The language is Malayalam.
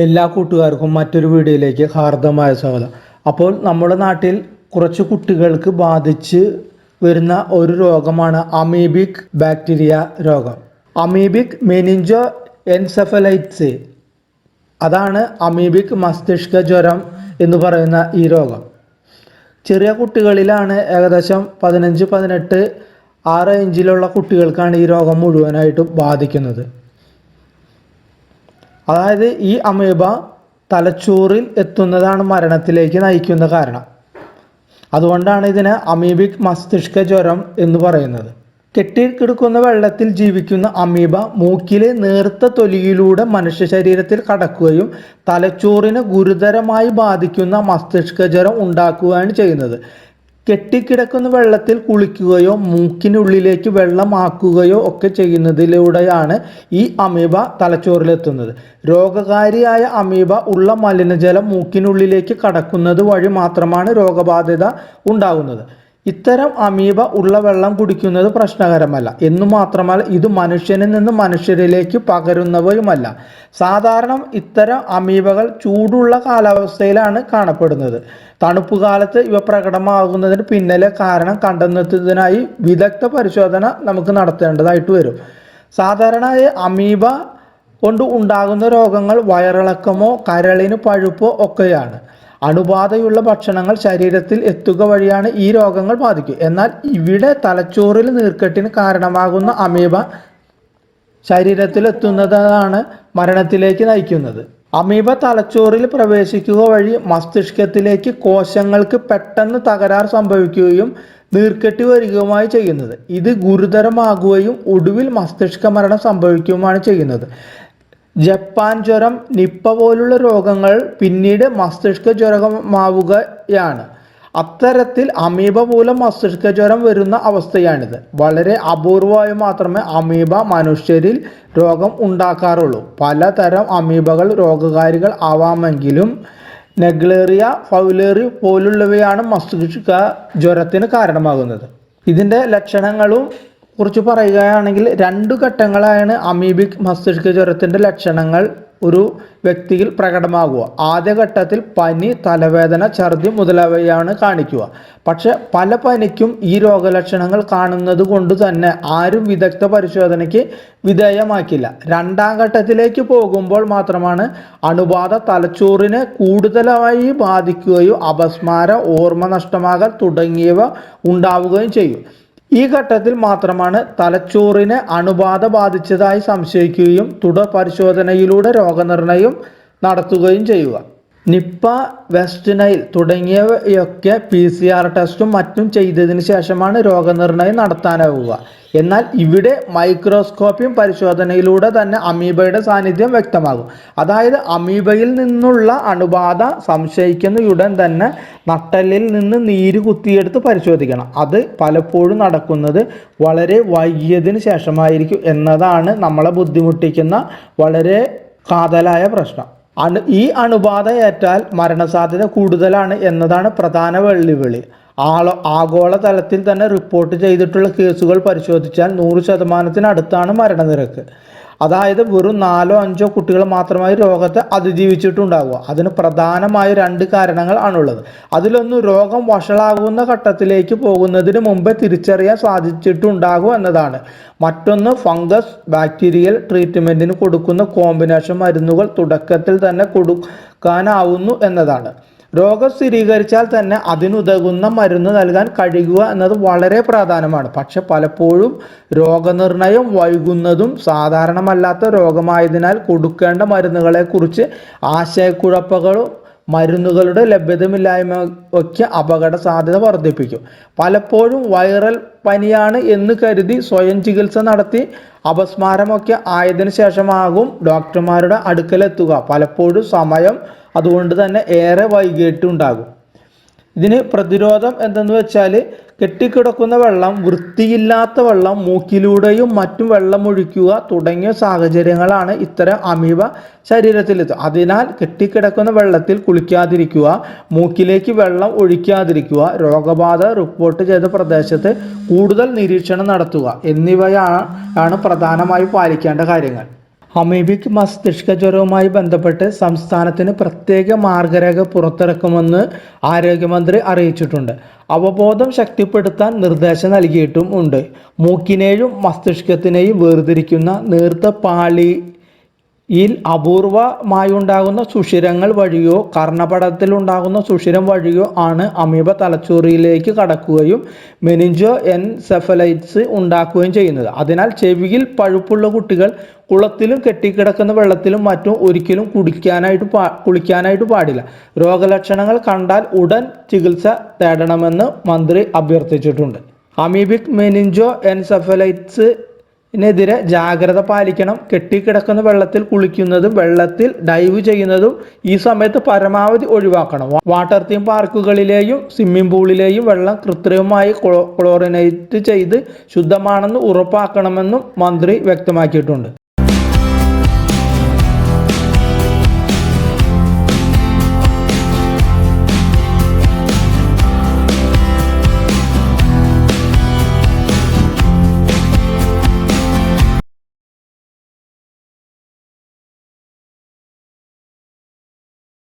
എല്ലാ കൂട്ടുകാർക്കും മറ്റൊരു വീഡിയോയിലേക്ക് ഹാർദമായ സ്വാഗതം. അപ്പോൾ നമ്മുടെ നാട്ടിൽ കുറച്ച് കുട്ടികൾക്ക് ബാധിച്ച് വരുന്ന ഒരു രോഗമാണ് അമീബിക് ബാക്ടീരിയ രോഗം. അമീബിക് മെനിഞ്ചോ എൻസെഫലൈറ്റിസ്, അതാണ് അമീബിക് മസ്തിഷ്ക ജ്വരം എന്ന് പറയുന്ന ഈ രോഗം. ചെറിയ കുട്ടികളിലാണ്, ഏകദേശം 15-18 ആ റേഞ്ചിലുള്ള കുട്ടികൾക്കാണ് ഈ രോഗം മുഴുവനായിട്ടും ബാധിക്കുന്നത്. അതായത് ഈ അമീബ തലച്ചോറിൽ എത്തുന്നതാണ് മരണത്തിലേക്ക് നയിക്കുന്ന കാരണം. അതുകൊണ്ടാണ് ഇതിനെ അമീബിക് മസ്തിഷ്ക ജ്വരം എന്ന് പറയുന്നത്. കെട്ടിക്കിടക്കുന്ന വെള്ളത്തിൽ ജീവിക്കുന്ന അമീബ മൂക്കിലെ നേർത്ത തൊലിയിലൂടെ മനുഷ്യ ശരീരത്തിൽ കടക്കുകയും തലച്ചോറിനെ ഗുരുതരമായി ബാധിക്കുന്ന മസ്തിഷ്ക ജ്വരം ഉണ്ടാക്കുകയാണ് ചെയ്യുന്നത്. കെട്ടിക്കിടക്കുന്ന വെള്ളത്തിൽ കുളിക്കുകയോ മൂക്കിനുള്ളിലേക്ക് വെള്ളമാക്കുകയോ ഒക്കെ ചെയ്യുന്നതിലൂടെയാണ് ഈ അമീബ തലച്ചോറിലെത്തുന്നത്. രോഗകാരിയായ അമീബ ഉള്ള മലിനജലം മൂക്കിനുള്ളിലേക്ക് കടക്കുന്നത് വഴി മാത്രമാണ് രോഗബാധിത ഉണ്ടാകുന്നത്. ഇത്തരം അമീബ ഉള്ള വെള്ളം കുടിക്കുന്നത് പ്രശ്നകരമല്ല എന്നു മാത്രമല്ല, ഇത് മനുഷ്യനിൽ നിന്ന് മനുഷ്യരിലേക്ക് പകരുന്നവയുമല്ല. സാധാരണ ഇത്തരം അമീബകൾ ചൂടുള്ള കാലാവസ്ഥയിലാണ് കാണപ്പെടുന്നത്. തണുപ്പ് കാലത്ത് ഇവ പ്രകടമാകുന്നതിന് പിന്നിലെ കാരണം കണ്ടെത്തുന്നതിനായി വിദഗ്ധ പരിശോധന നമുക്ക് നടത്തേണ്ടതായിട്ട് വരും. സാധാരണയായി അമീബ കൊണ്ട് ഉണ്ടാകുന്ന രോഗങ്ങൾ വയറിളക്കമോ കരളിന് പഴുപ്പോ ഒക്കെയാണ്. അണുബാധയുള്ള ഭക്ഷണങ്ങൾ ശരീരത്തിൽ എത്തുക വഴിയാണ് ഈ രോഗങ്ങൾ ബാധിക്കുക. എന്നാൽ ഇവിടെ തലച്ചോറിൽ നീർക്കെട്ടിന് കാരണമാകുന്ന അമീബ ശരീരത്തിൽ എത്തുന്നതാണ് മരണത്തിലേക്ക് നയിക്കുന്നത്. അമീബ തലച്ചോറിൽ പ്രവേശിക്കുക വഴി മസ്തിഷ്കത്തിലേക്ക് കോശങ്ങൾക്ക് പെട്ടെന്ന് തകരാർ സംഭവിക്കുകയും നീർക്കെട്ടി വരികയുമായി ചെയ്യുന്നത്. ഇത് ഗുരുതരമാകുകയും ഒടുവിൽ മസ്തിഷ്ക മരണം സംഭവിക്കുകയുമാണ് ചെയ്യുന്നത്. ജപ്പാൻ ജ്വരം, നിപ്പ പോലുള്ള രോഗങ്ങൾ പിന്നീട് മസ്തിഷ്ക ജ്വരമാവുകയാണ്. അത്തരത്തിൽ അമീബ മൂലം മസ്തിഷ്ക ജ്വരം വരുന്ന അവസ്ഥയാണിത്. വളരെ അപൂർവമായി മാത്രമേ അമീബ മനുഷ്യരിൽ രോഗം ഉണ്ടാക്കാറുള്ളൂ. പലതരം അമീബകൾ രോഗകാരികൾ ആവാമെങ്കിലും നെഗ്ലേറിയ ഫൗലേറി പോലുള്ളവയാണ് മസ്തിഷ്ക ജ്വരത്തിന് കാരണമാകുന്നത്. ഇതിൻ്റെ ലക്ഷണങ്ങളും കുറിച്ച് പറയുകയാണെങ്കിൽ 2 ഘട്ടങ്ങളാണ് അമീബിക് മസ്തിഷ്ക ജ്വരത്തിൻ്റെ ലക്ഷണങ്ങൾ ഒരു വ്യക്തിയിൽ പ്രകടമാകുക. ആദ്യ ഘട്ടത്തിൽ പനി, തലവേദന, ഛർദി മുതലായവയാണ് കാണിക്കുക. പക്ഷെ പല പനിക്കും ഈ രോഗലക്ഷണങ്ങൾ കാണുന്നത് കൊണ്ട് തന്നെ ആരും വിദഗ്ധ പരിശോധനയ്ക്ക് വിധേയമാക്കില്ല. 2ാം ഘട്ടത്തിലേക്ക് പോകുമ്പോൾ മാത്രമാണ് അണുബാധ തലച്ചോറിനെ കൂടുതലായി ബാധിക്കുകയും അപസ്മാരം, ഓർമ്മ നഷ്ടമാകൽ തുടങ്ങിയവ ഉണ്ടാവുകയും ചെയ്യും. ഈ ഘട്ടത്തിൽ മാത്രമാണ് തലച്ചോറിനെ അണുബാധ ബാധിച്ചതായി സംശയിക്കുകയും തുടർ പരിശോധനയിലൂടെ രോഗനിർണയം നടത്തുകയും ചെയ്യുക. നിപ്പ, വെസ്റ്റ് നൈൽ തുടങ്ങിയവയൊക്കെ PCR ടെസ്റ്റും മറ്റും ചെയ്തതിന് ശേഷമാണ് രോഗനിർണയം നടത്താനാവുക. എന്നാൽ ഇവിടെ മൈക്രോസ്കോപ്പിയും പരിശോധനയിലൂടെ തന്നെ അമീബയുടെ സാന്നിധ്യം വ്യക്തമാകും. അതായത് അമീബയിൽ നിന്നുള്ള അണുബാധ സംശയിക്കുന്നയുടൻ തന്നെ നട്ടെല്ലിൽ നിന്ന് നീര് കുത്തിയെടുത്ത് പരിശോധിക്കണം. അത് പലപ്പോഴും നടക്കുന്നത് വളരെ വൈകിയതിന് ശേഷമായിരിക്കും എന്നതാണ് നമ്മളെ ബുദ്ധിമുട്ടിക്കുന്ന വളരെ കാതലായ പ്രശ്നം. ഈ അണുബാധ ഏറ്റാൽ മരണസാധ്യത കൂടുതലാണ് എന്നതാണ് പ്രധാന വെല്ലുവിളി. ആഗോളതലത്തിൽ തന്നെ റിപ്പോർട്ട് ചെയ്തിട്ടുള്ള കേസുകൾ പരിശോധിച്ചാൽ 100%-അടുത്താണ് മരണനിരക്ക്. അതായത് വെറും 4-5 കുട്ടികൾ മാത്രമായി രോഗത്തെ അതിജീവിച്ചിട്ടുണ്ടാകുക. അതിന് പ്രധാനമായ 2 കാരണങ്ങൾ ആണുള്ളത്. അതിലൊന്ന് രോഗം വഷളാകുന്ന ഘട്ടത്തിലേക്ക് പോകുന്നതിന് മുമ്പേ തിരിച്ചറിയാൻ സാധിച്ചിട്ടുണ്ടാകും എന്നതാണ്. മറ്റൊന്ന് ഫംഗസ് ബാക്ടീരിയൽ ട്രീറ്റ്മെൻറ്റിന് കൊടുക്കുന്ന കോമ്പിനേഷൻ മരുന്നുകൾ തുടക്കത്തിൽ തന്നെ കൊടുക്കാനാവുന്നു എന്നതാണ്. രോഗം സ്ഥിരീകരിച്ചാൽ തന്നെ അതിനുതകുന്ന മരുന്ന് നൽകാൻ കഴിയുക എന്നത് വളരെ പ്രധാനമാണ്. പക്ഷെ പലപ്പോഴും രോഗനിർണയം വൈകുന്നതും സാധാരണമല്ലാത്ത രോഗമായതിനാൽ കൊടുക്കേണ്ട മരുന്നുകളെക്കുറിച്ച് ആശയക്കുഴപ്പങ്ങളും മരുന്നുകളുടെ ലഭ്യതയില്ലായ്മ ഒക്കെ അപകട സാധ്യത വർദ്ധിപ്പിക്കും. പലപ്പോഴും വൈറൽ പനിയാണ് എന്ന് കരുതി സ്വയം ചികിത്സ നടത്തി അപസ്മാരമൊക്കെ ആയതിനു ശേഷമാകും ഡോക്ടർമാരുടെ അടുക്കലെത്തുക. പലപ്പോഴും സമയം അതുകൊണ്ട് തന്നെ ഏറെ വൈകിട്ടുണ്ടാകും. ഇതിന് പ്രതിരോധം എന്തെന്ന് വെച്ചാൽ കെട്ടിക്കിടക്കുന്ന വെള്ളം, വൃത്തിയില്ലാത്ത വെള്ളം, മൂക്കിലൂടെയും മറ്റും വെള്ളം ഒഴിക്കുക തുടങ്ങിയ സാഹചര്യങ്ങളാണ് ഇത്തരം അമീബ ശരീരത്തിലെത്തുക. അതിനാൽ കെട്ടിക്കിടക്കുന്ന വെള്ളത്തിൽ കുളിക്കാതിരിക്കുക, മൂക്കിലേക്ക് വെള്ളം ഒഴിക്കാതിരിക്കുക, രോഗബാധ റിപ്പോർട്ട് ചെയ്ത പ്രദേശത്ത് കൂടുതൽ നിരീക്ഷണം നടത്തുക എന്നിവയാണ് പ്രധാനമായും പാലിക്കേണ്ട കാര്യങ്ങൾ. അമീബിക് മസ്തിഷ്ക ജ്വരവുമായി ബന്ധപ്പെട്ട് സംസ്ഥാനത്തിന് പ്രത്യേക മാർഗരേഖ പുറത്തിറക്കുമെന്ന് ആരോഗ്യമന്ത്രി അറിയിച്ചിട്ടുണ്ട്. അവബോധം ശക്തിപ്പെടുത്താൻ നിർദ്ദേശം നൽകിയിട്ടും ഉണ്ട്. മൂക്കിനെയും മസ്തിഷ്കത്തിനെയും വേർതിരിക്കുന്ന നേർത്ത പാളിയിൽ അപൂർവമായുണ്ടാകുന്ന സുഷിരങ്ങൾ വഴിയോ കർണപടലത്തിലുണ്ടാകുന്ന സുഷിരം വഴിയോ ആണ് അമീബ തലച്ചോറിലേക്ക് കടക്കുകയും മെനിഞ്ചോ എൻസെഫലൈറ്റിസ് ഉണ്ടാക്കുകയും ചെയ്യുന്നത്. അതിനാൽ ചെവിയിൽ പഴുപ്പുള്ള കുട്ടികൾ കുളത്തിലും കെട്ടിക്കിടക്കുന്ന വെള്ളത്തിലും മറ്റും ഒരിക്കലും കുളിക്കാനായിട്ട് പാടില്ല. രോഗലക്ഷണങ്ങൾ കണ്ടാൽ ഉടൻ ചികിത്സ തേടണമെന്ന് മന്ത്രി അഭ്യർത്ഥിച്ചിട്ടുണ്ട്. അമീബിക് മെനിഞ്ചോ എൻസെഫലൈറ്റിസിനെതിരെ ജാഗ്രത പാലിക്കണം. കെട്ടിക്കിടക്കുന്ന വെള്ളത്തിൽ കുളിക്കുന്നതും വെള്ളത്തിൽ ഡൈവ് ചെയ്യുന്നതും ഈ സമയത്ത് പരമാവധി ഒഴിവാക്കണം. വാട്ടർ തീം പാർക്കുകളിലെയും സ്വിമ്മിംഗ് പൂളിലെയും വെള്ളം കൃത്രിമമായി ക്ലോറിനേറ്റ് ചെയ്ത് ശുദ്ധമാണെന്ന് ഉറപ്പാക്കണമെന്നും മന്ത്രി വ്യക്തമാക്കിയിട്ടുണ്ട്.